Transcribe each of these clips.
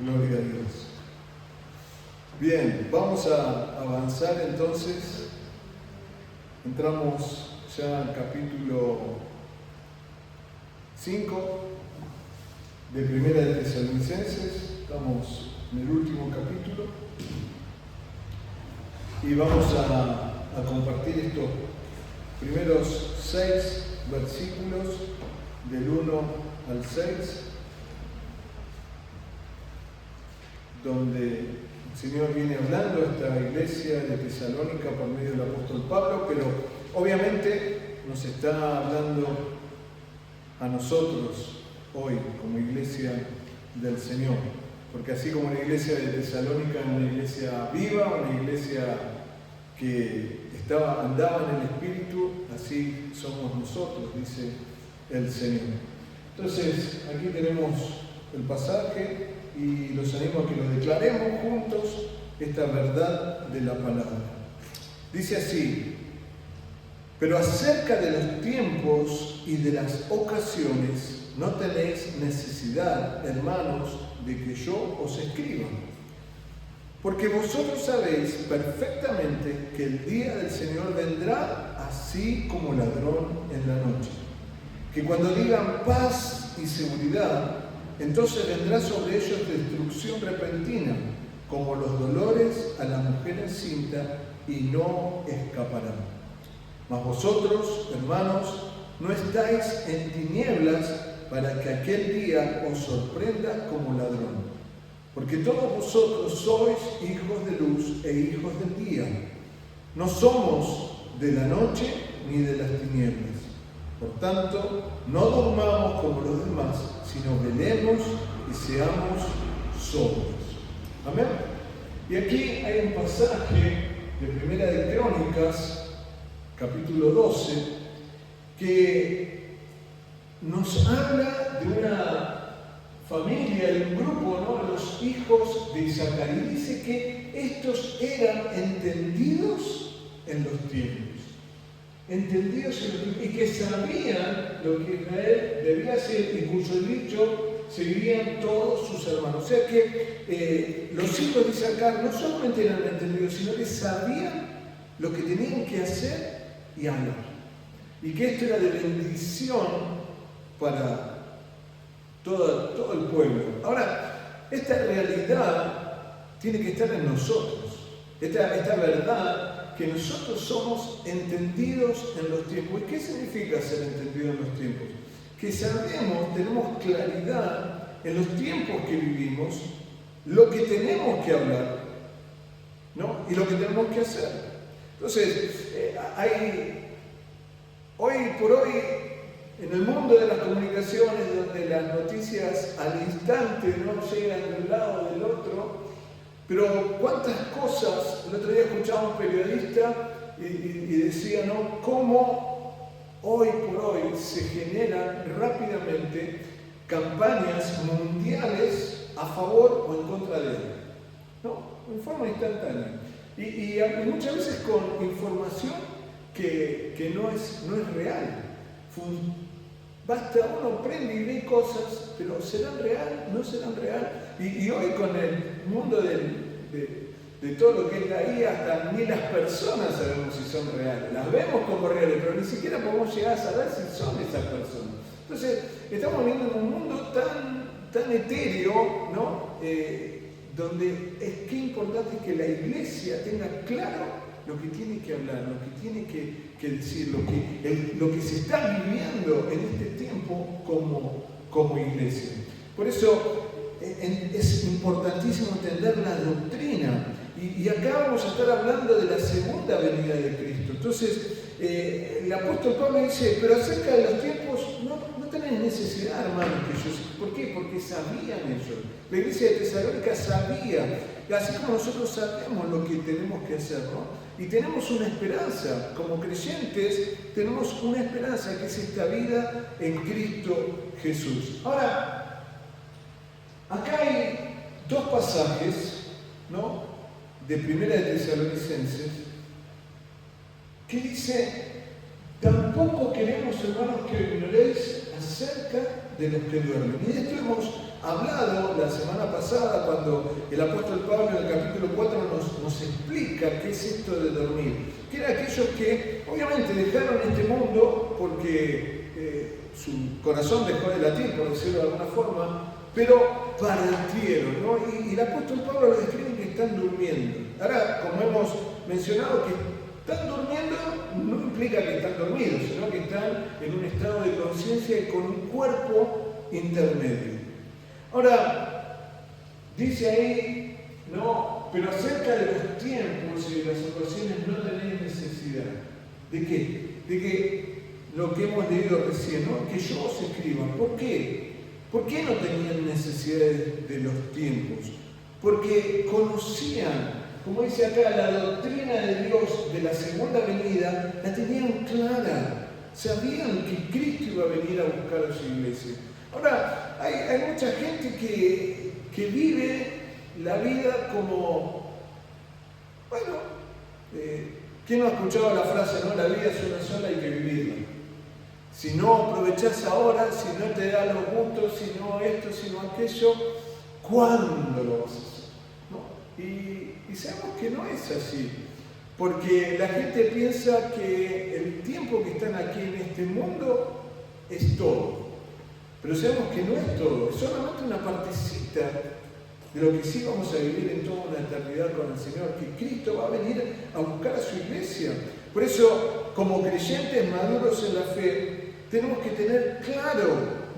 Gloria a Dios. Bien, vamos a avanzar entonces. Entramos ya al capítulo 5 de Primera de Tesalonicenses. Estamos en el último capítulo y vamos a compartir estos primeros 6 versículos del 1 al 6, donde el Señor viene hablando a esta iglesia de Tesalónica por medio del apóstol Pablo, pero obviamente nos está hablando a nosotros hoy como iglesia del Señor, porque así como la iglesia de Tesalónica era una iglesia viva, una iglesia que andaba en el Espíritu, así somos nosotros, dice el Señor. Entonces, aquí tenemos el pasaje y los animo a que lo declaremos juntos, esta verdad de la palabra. Dice así: pero acerca de los tiempos y de las ocasiones no tenéis necesidad, hermanos, de que yo os escriba, porque vosotros sabéis perfectamente que el día del Señor vendrá así como ladrón en la noche, que cuando digan paz y seguridad, entonces vendrá sobre ellos destrucción repentina, como los dolores a la mujer encinta, y no escaparán. Mas vosotros, hermanos, no estáis en tinieblas para que aquel día os sorprenda como ladrón. Porque todos vosotros sois hijos de luz e hijos del día. No somos de la noche ni de las tinieblas. Por tanto, no durmamos como los demás, sino velemos y seamos sobrios. Amén. Y aquí hay un pasaje de Primera de Crónicas, capítulo 12, que nos habla de una familia, de un grupo, ¿no? Los hijos de Isaacar. Y dice que estos eran entendidos en los tiempos. Entendidos en los tiempos. Y que sabían lo que Israel debía hacer y cuyo dicho seguían todos sus hermanos. O sea que los hijos de Isaacar no solamente eran entendidos, sino que sabían lo que tenían que hacer y hablar. Y que esto era de bendición para todo el pueblo. Ahora, esta realidad tiene que estar en nosotros. Esta verdad que nosotros somos entendidos en los tiempos. ¿Y qué significa ser entendido en los tiempos? Que sabemos, tenemos claridad en los tiempos que vivimos, lo que tenemos que hablar, ¿no? Y lo que tenemos que hacer. Entonces, hoy por hoy, en el mundo de las comunicaciones, donde las noticias al instante no llegan de un lado o del otro, pero cuántas cosas, el otro día escuchaba a un periodista y decía, ¿no?, cómo hoy por hoy se generan rápidamente campañas mundiales a favor o en contra de él, ¿no?, en forma instantánea. Y muchas veces con información que no es real. Basta, uno prende y ve cosas, pero ¿serán real? ¿No serán real? Y hoy con el mundo de todo lo que es la IA, hasta ni las personas sabemos si son reales. Las vemos como reales, pero ni siquiera podemos llegar a saber si son esas personas. Entonces, estamos viviendo en un mundo tan etéreo, ¿no? Donde es que importante que la iglesia tenga claro lo que tiene que hablar, lo que tiene que decir, lo que se está viviendo en este tiempo como iglesia. Por eso es importantísimo entender la doctrina. Y acá vamos a estar hablando de la segunda venida de Cristo. Entonces, el apóstol Pablo dice, pero acerca de los tiempos no tenéis necesidad, hermanos, que yo sé. ¿Por qué? Porque sabían ellos. La iglesia de Tesalónica sabía, así como nosotros sabemos lo que tenemos que hacer, ¿no? Y tenemos una esperanza, como creyentes, tenemos una esperanza que es esta vida en Cristo Jesús. Ahora, acá hay 2 pasajes, ¿no?, de Primera de Tesalonicenses, que dice, tampoco queremos, hermanos, que ignoréis acerca de los que duermen. Y de esto hemos hablado la semana pasada cuando el apóstol Pablo en el capítulo 4 nos explica qué es esto de dormir. Que eran aquellos que obviamente dejaron este mundo porque su corazón dejó de latir, por decirlo de alguna forma, pero partieron, ¿no? Y el apóstol Pablo lo describe que están durmiendo. Ahora, como hemos mencionado, que están durmiendo no implica que están dormidos, sino que están en un estado de conciencia y con un cuerpo intermedio. Ahora, dice ahí, no, pero acerca de los tiempos y de las ocasiones no tenéis necesidad. ¿De qué? De que lo que hemos leído recién, ¿no? Que yo os escriba. ¿Por qué? ¿Por qué no tenían necesidad de los tiempos? Porque conocían, como dice acá, la doctrina de Dios de la segunda venida, la tenían clara. Sabían que Cristo iba a venir a buscar a su iglesia. Ahora, hay mucha gente que vive la vida como, bueno, ¿quién no ha escuchado la frase, no? La vida es una sola, hay que vivirla. Si no aprovechás ahora, si no te da los gustos, si no esto, si no aquello, ¿cuándo lo vas a hacer? ¿No? Y sabemos que no es así, porque la gente piensa que el tiempo que están aquí en este mundo es todo. Pero sabemos que no es todo, es solamente una partecita de lo que sí vamos a vivir en toda una eternidad con el Señor, que Cristo va a venir a buscar a su iglesia. Por eso, como creyentes maduros en la fe, tenemos que tener claro,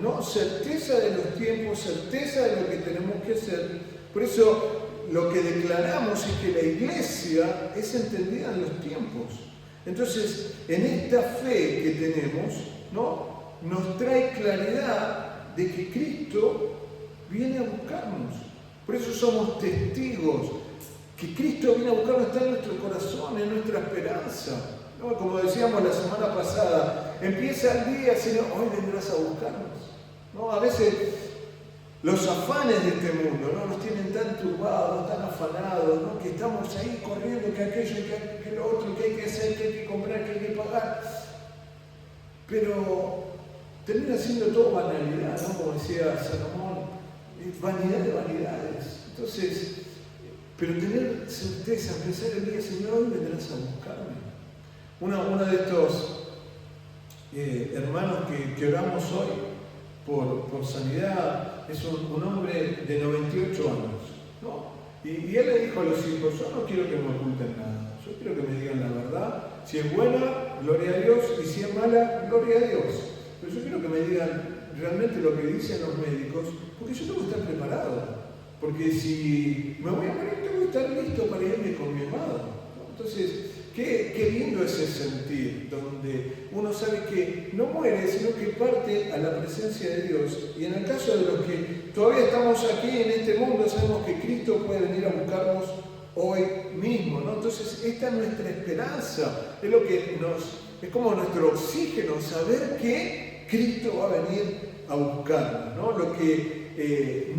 ¿no? Certeza de los tiempos, certeza de lo que tenemos que hacer. Por eso, lo que declaramos es que la iglesia es entendida en los tiempos. Entonces, en esta fe que tenemos, ¿no? Nos trae claridad de que Cristo viene a buscarnos. Por eso somos testigos. Que Cristo viene a buscarnos, está en nuestro corazón, en nuestra esperanza. ¿No? Como decíamos la semana pasada, empieza el día, Señor, hoy vendrás a buscarnos. ¿No? A veces los afanes de este mundo, ¿no? Nos tienen tan turbados, tan afanados, ¿no? Que estamos ahí corriendo, que aquello, que lo otro, que hay que hacer, que hay que comprar, que hay que pagar. Pero termina siendo todo banalidad, ¿no? Como decía Salomón, vanidad de vanidades. Entonces, pero tener certeza, pensar el día, Señor, hoy vendrás a buscarme. Uno de estos hermanos que oramos hoy por sanidad es un hombre de 98 años, ¿no? Y él le dijo a los hijos, yo no quiero que me oculten nada, yo quiero que me digan la verdad. Si es buena, gloria a Dios, y si es mala, gloria a Dios. Pero yo quiero que me digan realmente lo que dicen los médicos, porque yo tengo que estar preparado. Porque si me voy a morir, tengo que estar listo para irme con mi amado, ¿no? Entonces, qué lindo ese sentir, donde uno sabe que no muere, sino que parte a la presencia de Dios. Y en el caso de los que todavía estamos aquí en este mundo, sabemos que Cristo puede venir a buscarnos hoy mismo, ¿no? Entonces, esta es nuestra esperanza, es lo que es como nuestro oxígeno, saber que Cristo va a venir a buscarnos, ¿no? Lo que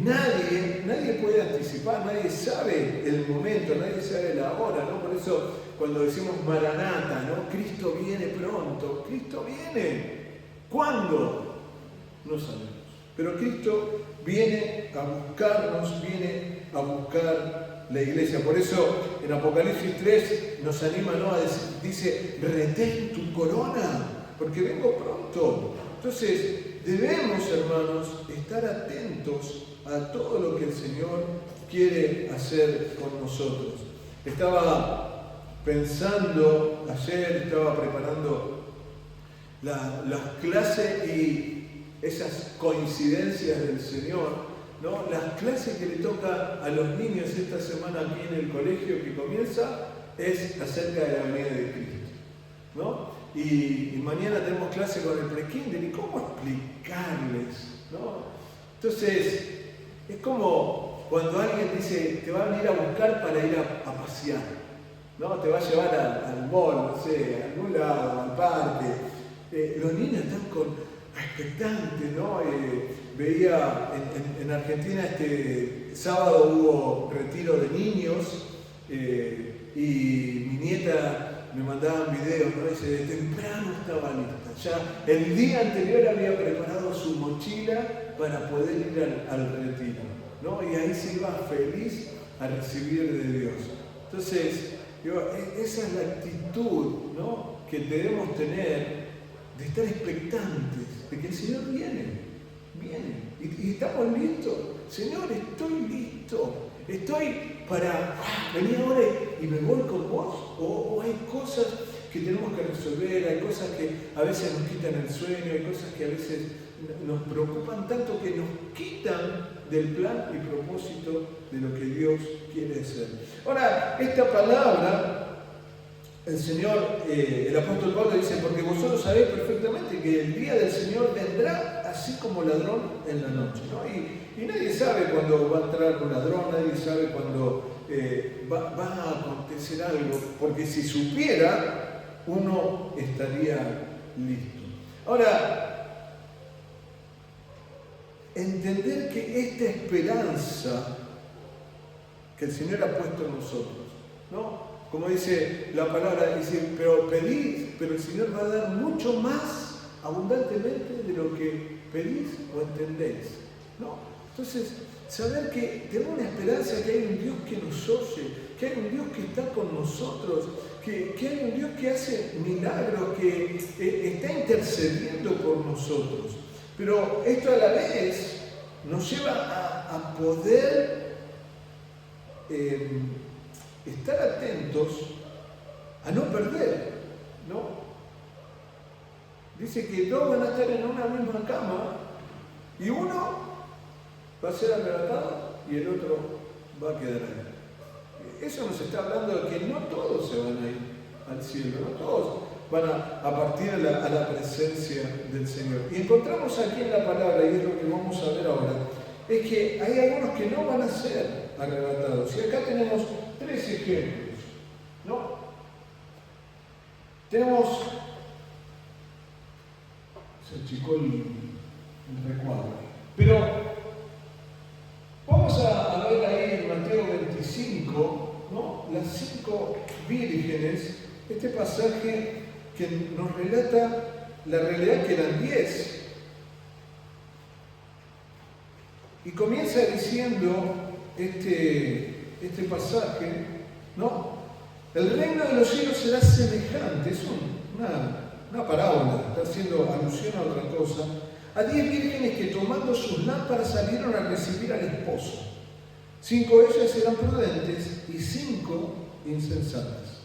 nadie puede anticipar, nadie sabe el momento, nadie sabe la hora, ¿no? Por eso cuando decimos Maranata, ¿no? Cristo viene pronto, Cristo viene. ¿Cuándo? No sabemos. Pero Cristo viene a buscarnos, viene a buscar la iglesia. Por eso en Apocalipsis 3 nos anima, ¿no? A decir, dice, retén tu corona, porque vengo pronto. Entonces, debemos, hermanos, estar atentos a todo lo que el Señor quiere hacer con nosotros. Estaba pensando, ayer estaba preparando las clases y esas coincidencias del Señor, ¿no? Las clases que le toca a los niños esta semana aquí en el colegio que comienza es acerca de la venida de Cristo, ¿no? Y mañana tenemos clase con el pre-kinder, ¿y cómo explicarles? ¿No? Entonces, es como cuando alguien dice, te va a venir a buscar para ir a pasear, ¿no? Te va a llevar al mall, no sé, a algún lado, al parque. Los niños están expectantes, ¿no? Veía en Argentina este sábado hubo retiro de niños y mi nieta me mandaban videos, ¿no? Dice, de temprano estaba lista. Ya el día anterior había preparado su mochila para poder ir al retiro, ¿no? Y ahí se iba feliz a recibir de Dios. Entonces, esa es la actitud, ¿no?, que debemos tener, de estar expectantes, de que el Señor viene. Y estamos listos. Señor, estoy listo. Estoy para venir ahora y me voy con vos. O hay cosas que tenemos que resolver, hay cosas que a veces nos quitan el sueño, hay cosas que a veces nos preocupan tanto que nos quitan del plan y propósito de lo que Dios quiere hacer. Ahora, esta palabra, el Señor, el apóstol Pablo dice, porque vosotros sabéis perfectamente que el día del Señor vendrá así como ladrón en la noche, ¿no? Y nadie sabe cuándo va a entrar un ladrón, nadie sabe cuándo va a acontecer algo, porque si supiera, uno estaría listo. Ahora, entender que esta esperanza que el Señor ha puesto en nosotros, ¿no? Como dice la palabra, dice, pero pedís, pero el Señor va a dar mucho más abundantemente de lo que pedís o entendéis, ¿no? Entonces, saber que tenemos una esperanza, que hay un Dios que nos oye, que hay un Dios que está con nosotros, que hay un Dios que hace milagros, que está intercediendo por nosotros. Pero esto a la vez nos lleva a poder estar atentos a no perder, ¿no? Dice que dos van a estar en una misma cama y uno va a ser arrebatado y el otro va a quedar ahí. Eso nos está hablando de que no todos se van a ir al cielo, no todos van a partir a la presencia del Señor. Y encontramos aquí en la palabra, y es lo que vamos a ver ahora, es que hay algunos que no van a ser arrebatados. Y acá tenemos tres ejemplos, ¿no? Tenemos, se achicó el recuadro, pero vamos a ver ahí en Mateo 25, ¿no?, las 5 vírgenes, este pasaje que nos relata la realidad que eran 10. Y comienza diciendo este pasaje, ¿no? El reino de los cielos será semejante, es una parábola, está haciendo alusión a otra cosa, a 10 vírgenes que tomando sus lámparas salieron a recibir al esposo. 5 de ellas eran prudentes y 5 insensatas.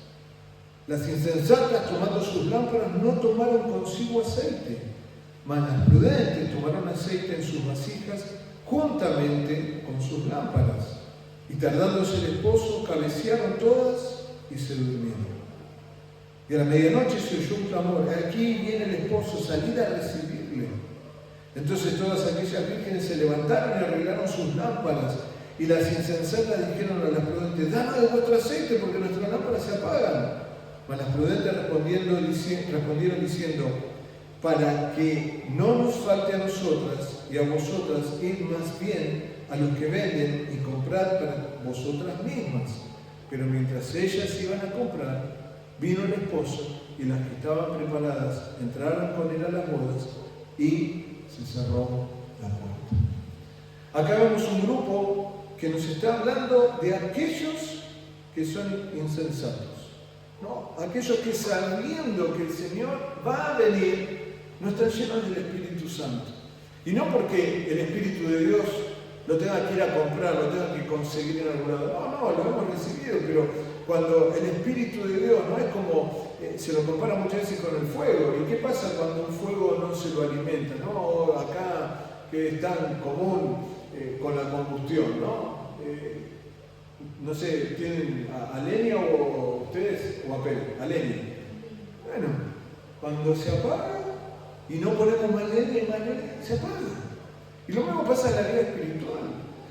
Las insensatas, tomando sus lámparas, no tomaron consigo aceite, mas las prudentes tomaron aceite en sus vasijas juntamente con sus lámparas. Y tardándose el esposo, cabecearon todas y se durmieron. Y a la medianoche se oyó un clamor: aquí viene el esposo, salid a recibirle. Entonces todas aquellas vírgenes se levantaron y arreglaron sus lámparas. Y las insensatas dijeron a las prudentes: danos de vuestro aceite, porque nuestras lámparas se apagan. Mas las prudentes respondieron diciendo: para que no nos falte a nosotras y a vosotras, id más bien a los que venden y comprad para vosotras mismas. Pero mientras ellas iban a comprar, vino el esposo, y las que estaban preparadas entraron con él a las bodas, y se cerró la puerta. Acá vemos un grupo que nos está hablando de aquellos que son insensatos, ¿no? Aquellos que, sabiendo que el Señor va a venir, no están llenos del Espíritu Santo. Y no porque el Espíritu de Dios lo tenga que ir a comprar, lo tenga que conseguir en algún lado. No, lo hemos recibido, pero cuando el Espíritu de Dios no es como, se lo compara muchas veces con el fuego. ¿Y qué pasa cuando un fuego no se lo alimenta? ¿No? Acá, que es tan común con la combustión, ¿no? No sé, ¿tienen a leña o ustedes o a pelo? A leña. Bueno, cuando se apaga y no ponemos más leña, se apaga. Y lo mismo pasa en la vida espiritual.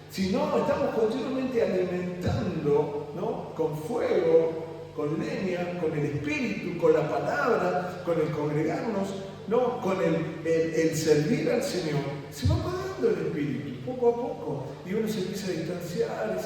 Si no estamos continuamente alimentando, ¿no?, con fuego, con leña, con el Espíritu, con la palabra, con el congregarnos, ¿no?, con el servir al Señor, se va apagando el Espíritu, poco a poco. Y uno se empieza a distanciar,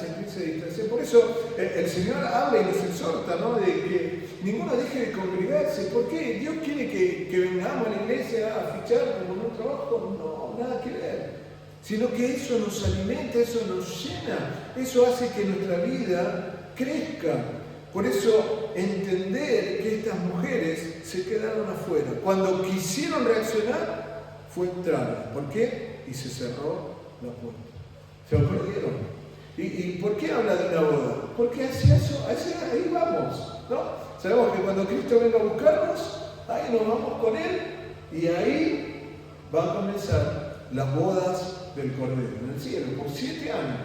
Por eso el Señor habla y nos exhorta, ¿no?, de que ninguno deje de congregarse. ¿Por qué? ¿Dios quiere que vengamos a la iglesia a fichar como en un trabajo? No, nada que ver. sino que eso nos alimenta, eso nos llena, eso hace que nuestra vida crezca. Por eso entender que estas mujeres se quedaron afuera. Cuando quisieron reaccionar, fue tarde. ¿Por qué? Y se cerró la puerta. Se lo perdieron. ¿Y por qué habla de una boda? Porque hacia eso, ahí vamos, ¿no? Sabemos que cuando Cristo venga a buscarnos, ahí nos vamos con Él y ahí van a comenzar las bodas del Cordero en el cielo, por 7 años,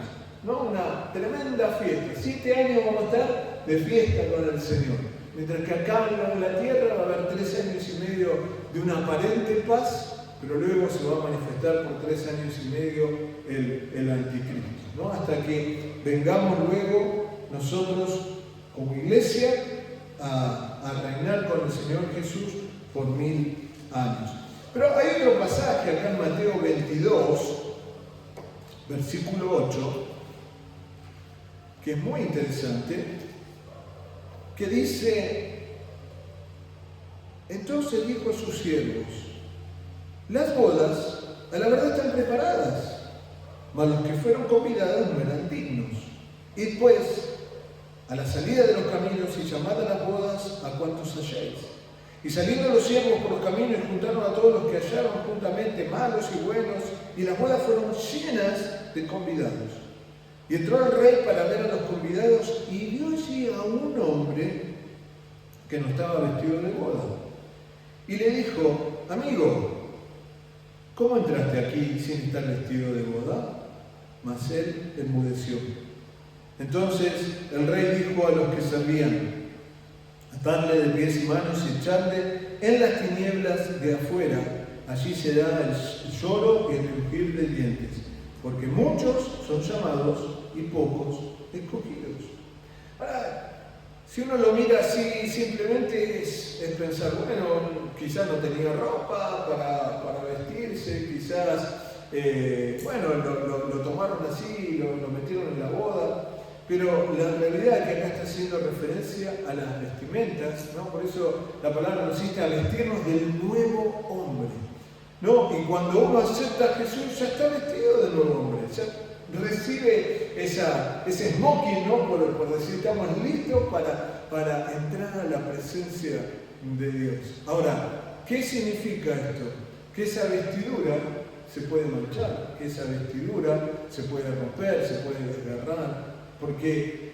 ¿no? Una tremenda fiesta. 7 años vamos a estar de fiesta con el Señor. Mientras que acá en la tierra va a haber 3 años y medio de una aparente paz, pero luego se va a manifestar por 3 años y medio el anticristo, ¿no? Hasta que vengamos luego nosotros como iglesia a reinar con el Señor Jesús por 1000 años. Pero hay otro pasaje acá en Mateo 22, versículo 8, que es muy interesante, que dice: entonces dijo a sus siervos, las bodas a la verdad están preparadas, mas los que fueron convidados no eran dignos. Id pues a la salida de los caminos y llamad a las bodas a cuantos halléis. Y saliendo los siervos por los caminos juntaron a todos los que hallaron juntamente, malos y buenos, y las bodas fueron llenas de convidados. Y entró el rey para ver a los convidados y vio allí a un hombre que no estaba vestido de boda. Y le dijo: amigo, ¿cómo entraste aquí sin estar vestido de boda? Mas él enmudeció. Entonces el rey dijo a los que servían: atadle de pies y manos y echadle en las tinieblas de afuera. Allí será el lloro y el crujir de dientes, porque muchos son llamados y pocos escogidos. Ahora, si uno lo mira así, simplemente es pensar, bueno, quizás no tenía ropa para vestirse, quizás, lo tomaron así, lo metieron en la boda. Pero la realidad es que acá está haciendo referencia a las vestimentas, ¿no? Por eso la palabra nos inssta a vestirnos del nuevo hombre, ¿no? Y cuando uno acepta a Jesús, ya está vestido del nuevo hombre, ya recibe ese smoking, ¿no? Por decir, estamos listos para entrar a la presencia de Dios. Ahora, ¿qué significa esto? Que esa vestidura se puede manchar, que esa vestidura se puede romper, se puede desgarrar, porque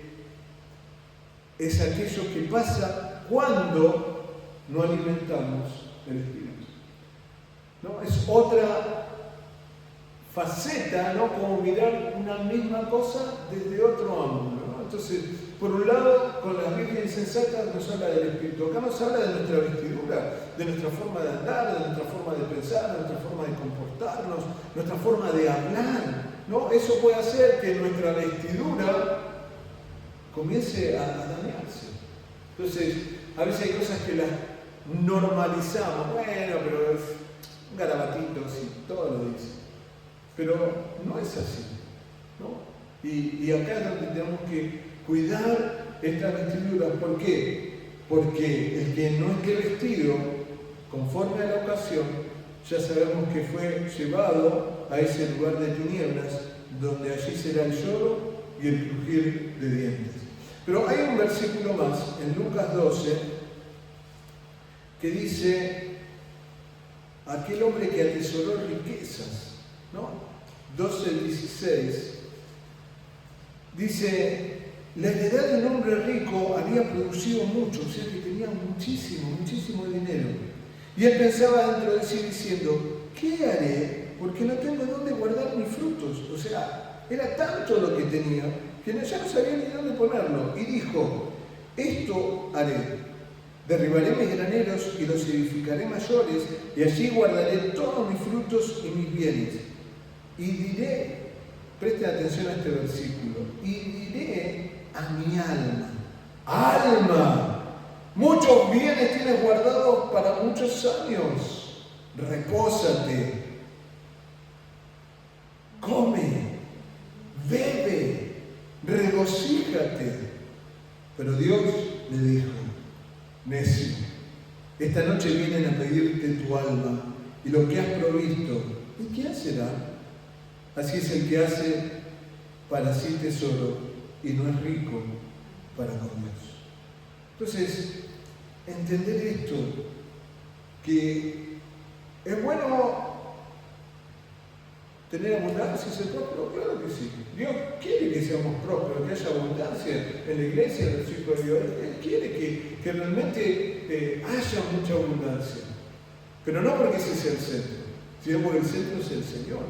es aquello que pasa cuando no alimentamos el Espíritu, ¿no? Es otra faceta, ¿no? Como mirar una misma cosa desde otro ángulo, ¿no? Entonces, por un lado, con las virgen insensatas nos habla del Espíritu. Acá nos habla de nuestra vestidura, de nuestra forma de andar, de nuestra forma de pensar, de nuestra forma de comportarnos, nuestra forma de hablar, ¿no? Eso puede hacer que nuestra vestidura comience a dañarse. Entonces, a veces hay cosas que las normalizamos. Bueno, pero es un garabatito, sí, todo lo dice. Pero no es así, ¿no? Y acá es donde tenemos que cuidar estas vestiduras. ¿Por qué? Porque el que no esté vestido conforme a la ocasión, ya sabemos que fue llevado a ese lugar de tinieblas, donde allí será el lloro y el crujir de dientes. Pero hay un versículo más, en Lucas 12, que dice: aquel hombre que atesoró riquezas, ¿no? 12:16, dice: la heredad de un hombre rico había producido mucho, o sea que tenía muchísimo dinero. Y él pensaba dentro de sí diciendo: ¿qué haré? Porque no tengo dónde guardar mis frutos. O sea, era tanto lo que tenía que ya no sabía ni dónde ponerlo. Y dijo: esto haré: derribaré mis graneros y los edificaré mayores, y allí guardaré todos mis frutos y mis bienes. Y diré, presten atención a este versículo, y diré a mi alma: alma, muchos bienes tienes guardados para muchos años, repósate, come, bebe, regocíjate. Pero Dios le dijo: necio, esta noche vienen a pedirte tu alma y lo que has provisto, ¿y quién será? Así es el que hace para sí tesoro y no es rico para con Dios. Entonces, entender esto, que es bueno tener abundancia y ser próspero, claro que sí. Dios quiere que seamos prósperos, que haya abundancia en la iglesia, en los hijos de Dios. Él quiere que realmente haya mucha abundancia. Pero no porque ese sea el centro, sino porque el centro es el Señor,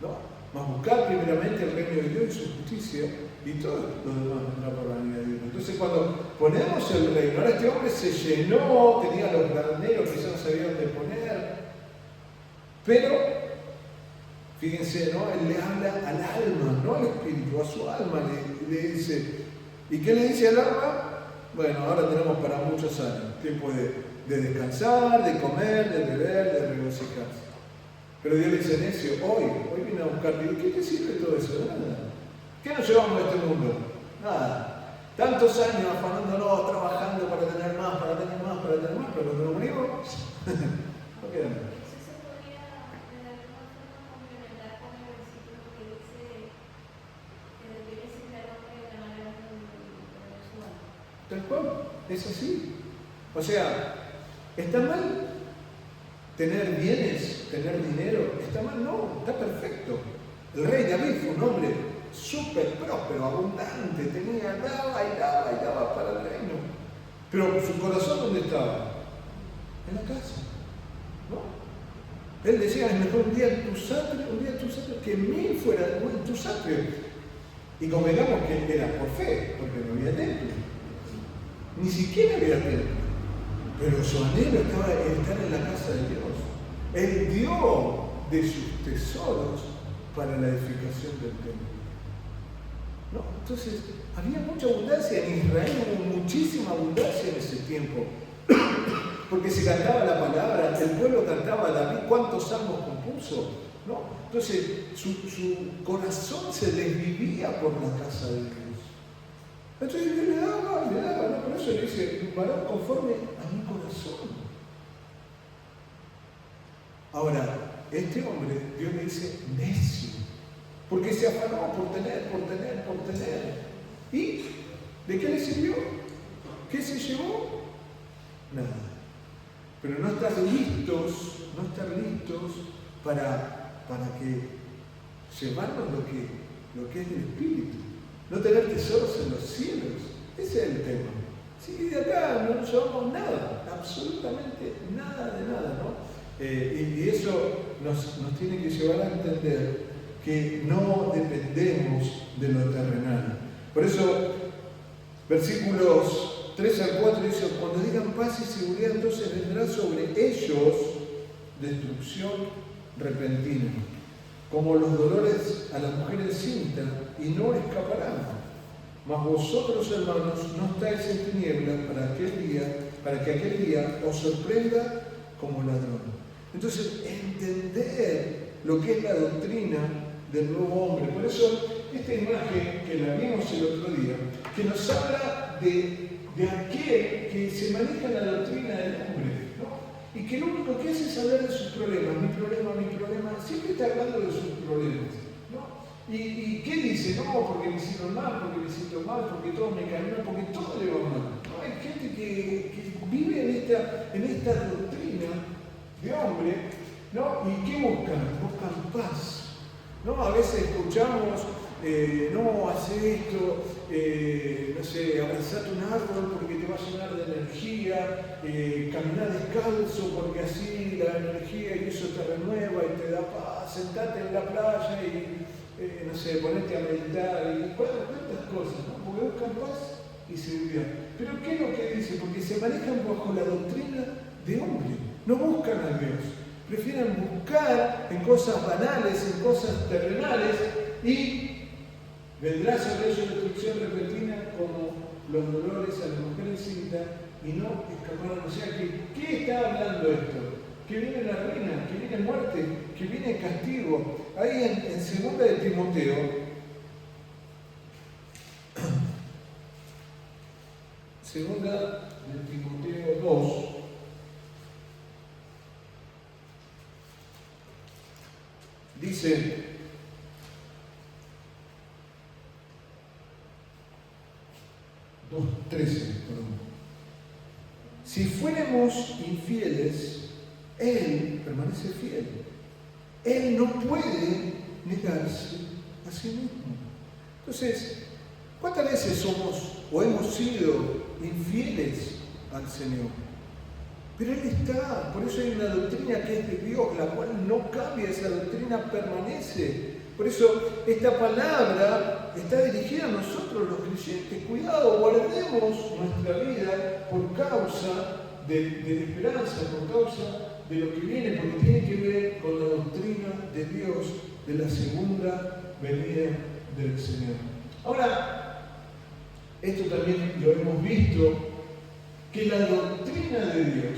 ¿no? Más buscar primeramente el reino de Dios y su justicia, y todo lo demás vendrá por la venida de Dios. Entonces, cuando ponemos el reino, ahora este hombre se llenó, tenía los graneros que ya no sabía dónde poner, pero fíjense, ¿no? Él le habla al alma, no al espíritu, a su alma le dice. ¿Y qué le dice al alma? Bueno, ahora tenemos para muchos años tiempo de descansar, de comer, de beber, de regocijarse. Pero Dios le dice, necio, hoy vine a buscarte. ¿Y qué te sirve todo eso? Nada. ¿Qué nos llevamos a este mundo? Nada. Tantos años afanándonos, trabajando para tener más, para tener más, para tener más, pero cuando nos morimos, no queda nada. Tal cual, es así. O sea, ¿está mal tener bienes, tener dinero? ¿Está mal? No, está perfecto. El rey David fue un hombre súper próspero, abundante, tenía, daba para el reino. Pero su corazón, ¿dónde estaba? En la casa, ¿no? Él decía, es mejor un día en tu atrio, que 1000 fuera en tu atrio. Y convengamos que era por fe, porque no había templo. Ni siquiera había templo. Pero su anhelo estaba en estar en la casa de Dios. Él dio de sus tesoros para la edificación del templo. ¿No? Entonces, había mucha abundancia. En Israel hubo muchísima abundancia en ese tiempo. Porque se cantaba la palabra, el pueblo cantaba David, ¿cuántos salmos compuso? ¿No? Entonces, su corazón se desvivía por la casa de Dios. Entonces Dios le daba, ¿no? Por eso le dice, varón conforme a mi corazón. Ahora, este hombre, Dios le dice, necio, porque se afanó por tener. ¿Y de qué le sirvió? ¿Qué se llevó? Nada. Pero no estar listos para que llevarnos lo que es del Espíritu. No tener tesoros en los cielos. Ese es el tema. Sí, de acá no nos llevamos nada, absolutamente nada de nada, ¿no? Y eso nos tiene que llevar a entender que no dependemos de lo terrenal. Por eso, versículos 3 al 4 dice, cuando digan paz y seguridad, entonces vendrá sobre ellos destrucción repentina, como los dolores a la mujer encinta, y no escaparán. Mas vosotros, hermanos, no estáis en tinieblas para que aquel día os sorprenda como ladrón. Entonces, entender lo que es la doctrina del nuevo hombre. Por eso, esta imagen que la vimos el otro día, que nos habla de aquel que se maneja la doctrina del hombre, ¿no? Y que lo único que hace es hablar de sus problemas, mi problema, siempre está hablando de sus problemas, ¿no? ¿Y qué dice? No, porque me siento mal, porque todo me cae mal, porque todo le va mal. ¿No? Hay gente que vive en esta doctrina de hombre, ¿no? ¿Y qué buscan? Buscan paz, ¿no? A veces escuchamos, no, hace esto, no sé, abrazate un árbol porque te va a llenar de energía, caminar descalzo porque así la energía y eso te renueva y te da paz, sentate en la playa y, no sé, ponete a meditar y cuántas cosas, ¿no? Porque buscan paz y seguridad. Pero ¿qué es lo que dice? Porque se manejan bajo la doctrina de hombre, no buscan a Dios. Prefieren buscar en cosas banales, en cosas terrenales, y vendrá sobre ellos destrucción repentina como los dolores a la mujer encinta y no escaparán. O sea, ¿qué está hablando esto? Que viene la ruina, que viene muerte, que viene castigo. Ahí en 2 de Timoteo, segunda de Timoteo 2, dice, 13, perdón. Si fuéramos infieles, Él permanece fiel. Él no puede negarse a sí mismo. Entonces, ¿cuántas veces somos o hemos sido infieles al Señor? Pero Él está, por eso hay una doctrina que es de Dios, la cual no cambia, esa doctrina permanece. Por eso esta palabra está dirigida a nosotros los creyentes. Cuidado, guardemos nuestra vida por causa de esperanza, por causa de lo que viene, porque tiene que ver con la doctrina de Dios de la segunda venida del Señor. Ahora, esto también lo hemos visto, que la doctrina de Dios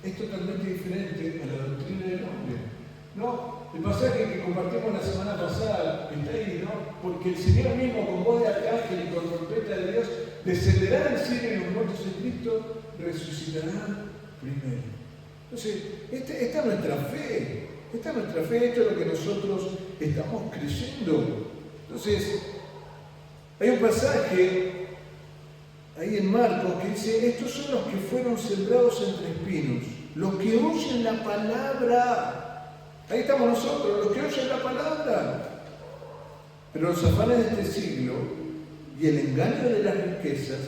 es totalmente diferente a la doctrina del hombre, ¿no? El pasaje que compartimos la semana pasada está ahí, ¿no? Porque el Señor mismo, con voz de arcángel y con trompeta de Dios, descenderá del cielo y los muertos en Cristo resucitarán primero. Entonces, esta es nuestra fe. Esta es nuestra fe, esto es lo que nosotros estamos creyendo. Entonces, hay un pasaje ahí en Marcos que dice: estos son los que fueron sembrados entre espinos, los que oyen la palabra. Ahí estamos nosotros, los que oyen la palabra. Pero los afanes de este siglo y el engaño de las riquezas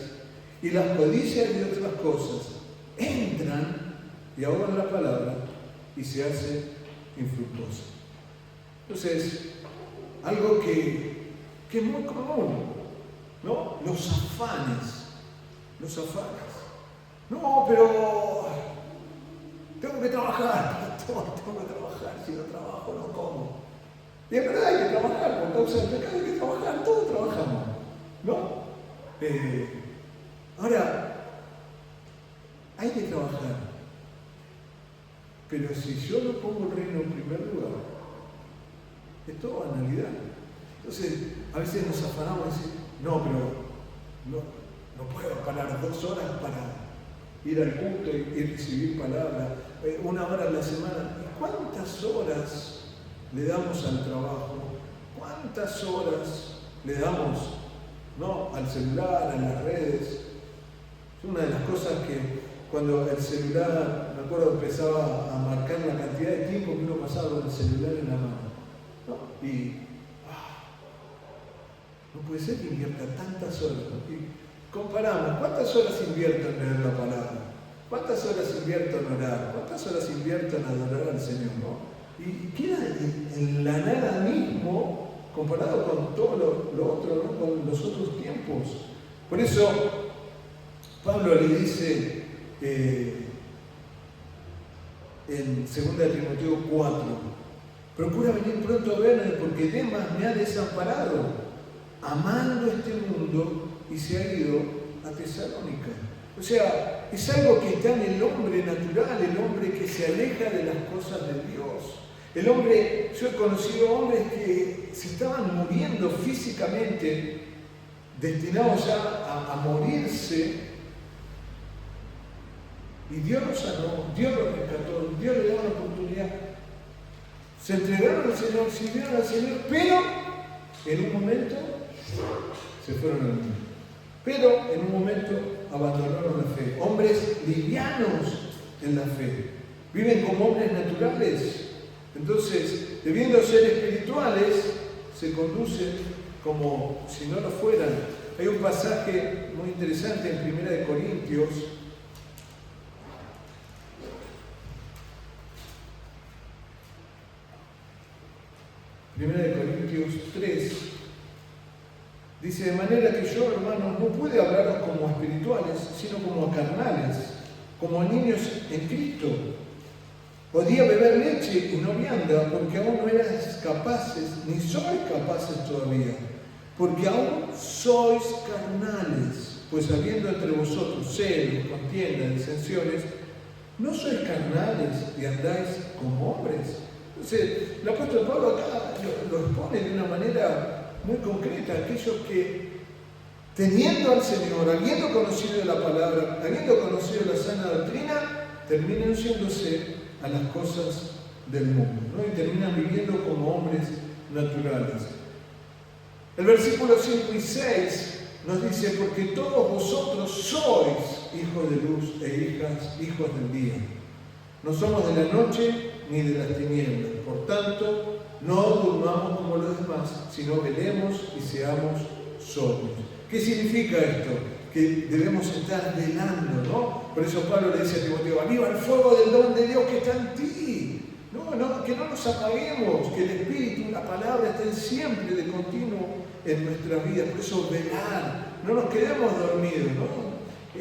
y las codicias de otras cosas entran y ahogan la palabra y se hace infructuosa. Entonces, algo que es muy común, ¿no? Los afanes. No, pero tengo que trabajar, tengo que trabajar, si no trabajo no como. Y es verdad, hay que trabajar, por causa del pecado hay que trabajar, todos trabajamos, ¿no? Ahora, hay que trabajar, pero si yo no pongo el reino en primer lugar, es todo banalidad. Entonces, a veces nos afanamos y decimos: no, pero no puedo parar 2 horas para ir al culto y recibir palabra, 1 hora a la semana. ¿Y cuántas horas le damos al trabajo? ¿Cuántas horas le damos, ¿no?, al celular, a las redes? Es una de las cosas que cuando el celular, me acuerdo, empezaba a marcar la cantidad de tiempo que uno pasaba con el celular en la mano, ¿no? Y no puede ser que invierta tantas horas, ¿no? Y comparamos, ¿cuántas horas invierto en leer la palabra? ¿Cuántas horas invierto en orar? ¿Cuántas horas invierto en adorar al Señor, no? Y queda en la nada mismo comparado con todo lo otro, ¿no?, con los otros tiempos. Por eso Pablo le dice en 2 Timoteo 4: procura venir pronto a verme, porque Demas me ha desamparado, amando este mundo, y se ha ido a Tesalónica. O sea, es algo que está en el hombre natural, el hombre que se aleja de las cosas de Dios. El hombre, yo he conocido hombres que se estaban muriendo físicamente, destinados ya a morirse, y Dios los sanó, Dios los rescató, Dios les dio una oportunidad. Se entregaron al Señor, sirvieron al Señor, pero en un momento se fueron al mundo. Pero en un momento abandonaron la fe. Hombres livianos en la fe. Viven como hombres naturales. Entonces, debiendo ser espirituales, se conducen como si no lo fueran. Hay un pasaje muy interesante en 1 Corintios. 1 Corintios 3. Dice: de manera que yo, hermanos, no pude hablaros como espirituales, sino como carnales, como niños en Cristo. Podía beber leche y no vianda, porque aún no erais capaces, ni sois capaces todavía, porque aún sois carnales, pues habiendo entre vosotros celos, contiendas, disensiones, ¿no sois carnales y andáis como hombres? Entonces, el apóstol Pablo acá lo expone de una manera muy concreta: aquellos que, teniendo al Señor, habiendo conocido la palabra, habiendo conocido la sana doctrina, terminan yéndose a las cosas del mundo, ¿no? Y terminan viviendo como hombres naturales. El versículo 5 y 6 nos dice, porque todos vosotros sois hijos de luz e hijos del día. No somos de la noche ni de las tinieblas. Por tanto, no durmamos como los demás, sino velemos y seamos sobrios. ¿Qué significa esto? Que debemos estar velando, ¿no? Por eso Pablo le dice a Timoteo, aviva el fuego del don de Dios que está en ti. Que no nos apaguemos, que el Espíritu, la palabra estén siempre de continuo en nuestras vidas. Por eso velar, no nos quedemos dormidos, ¿no?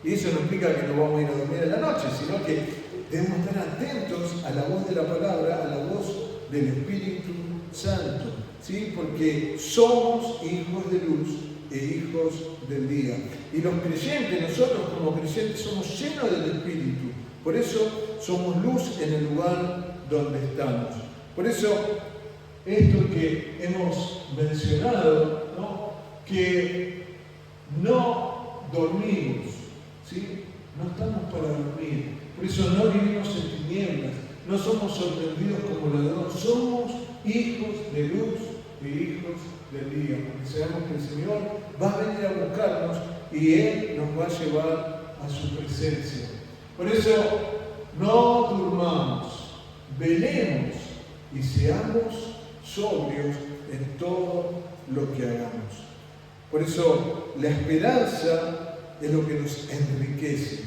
Y eso no implica que no vamos a ir a dormir en la noche, sino que debemos estar atentos a la voz de la palabra, a la voz del Espíritu Santo, ¿sí? Porque somos hijos de luz e hijos del día. Y los creyentes, nosotros como creyentes, somos llenos del Espíritu. Por eso somos luz en el lugar donde estamos. Por eso, esto que hemos mencionado, ¿no? Que no dormimos, ¿sí? No estamos para dormir. Por eso no vivimos en tinieblas, no somos sorprendidos como ladrones, somos hijos de luz e hijos del día. Porque sabemos que el Señor va a venir a buscarnos y Él nos va a llevar a su presencia. Por eso, no durmamos, velemos y seamos sobrios en todo lo que hagamos. Por eso, la esperanza es lo que nos enriquece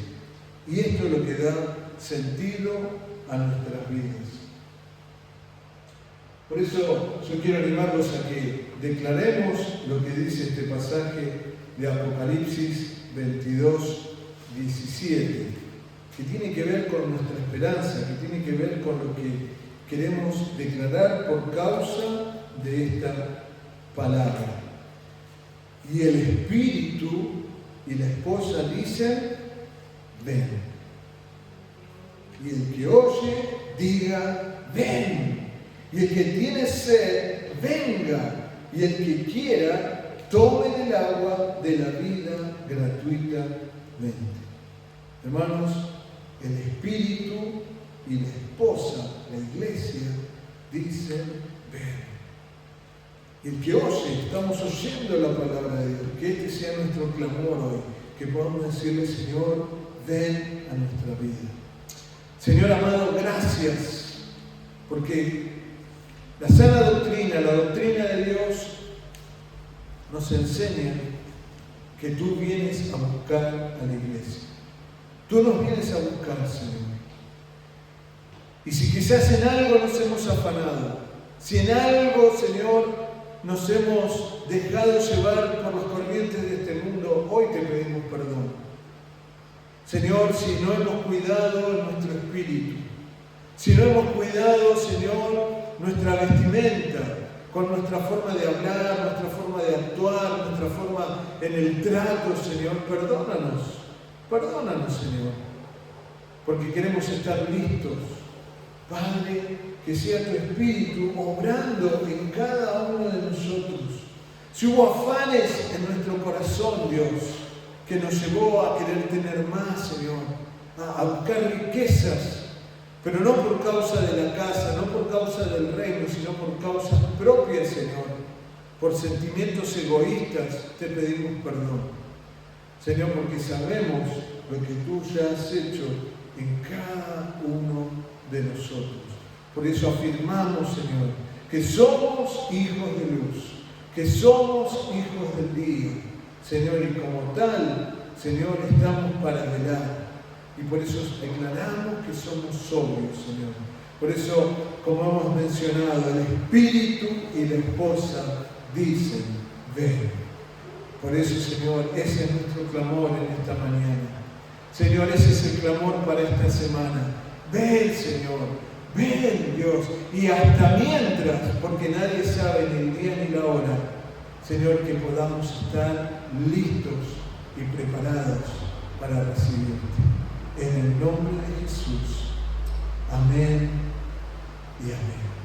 y esto es lo que da sentido a nuestras vidas. Por eso, yo quiero animarlos a que declaremos lo que dice este pasaje de Apocalipsis 22, 17. Que tiene que ver con nuestra esperanza, que tiene que ver con lo que queremos declarar por causa de esta palabra. Y el Espíritu y la esposa dicen, ven. Y el que oye, diga, ven. Y el que tiene sed, venga. Y el que quiera, tome del agua de la vida gratuitamente. Hermanos, el Espíritu y la esposa, la iglesia, dicen, ven. Y el que oye, estamos oyendo la palabra de Dios, que este sea nuestro clamor hoy, que podamos decirle, Señor, ven a nuestra vida. Señor amado, gracias, porque la sana doctrina, la doctrina de Dios, nos enseña que tú vienes a buscar a la iglesia. Tú nos vienes a buscar, Señor. Y si quizás en algo nos hemos afanado, si en algo, Señor, nos hemos dejado llevar por las corrientes de este mundo, hoy te pedimos perdón. Señor, si no hemos cuidado nuestro espíritu, si no hemos cuidado, Señor, nuestra vestimenta, con nuestra forma de hablar, nuestra forma de actuar, nuestra forma en el trato, Señor, perdónanos. Perdónanos, Señor, porque queremos estar listos. Padre, que sea tu Espíritu obrando en cada uno de nosotros. Si hubo afanes en nuestro corazón, Dios, que nos llevó a querer tener más, Señor, a buscar riquezas, pero no por causa de la casa, no por causa del reino, sino por causas propias, Señor, por sentimientos egoístas, te pedimos perdón. Señor, porque sabemos lo que tú ya has hecho en cada uno de nosotros. Por eso afirmamos, Señor, que somos hijos de luz, que somos hijos del día, Señor, y como tal, Señor, estamos para velar. Y por eso declaramos que somos sobrios, Señor. Por eso, como hemos mencionado, el Espíritu y la esposa dicen, ven. Por eso, Señor, ese es nuestro clamor en esta mañana. Señor, ese es el clamor para esta semana. Ven, Señor, ven, Dios. Y hasta mientras, porque nadie sabe ni el día ni la hora, Señor, que podamos estar listos y preparados para recibirte. En el nombre de Jesús. Amén y amén.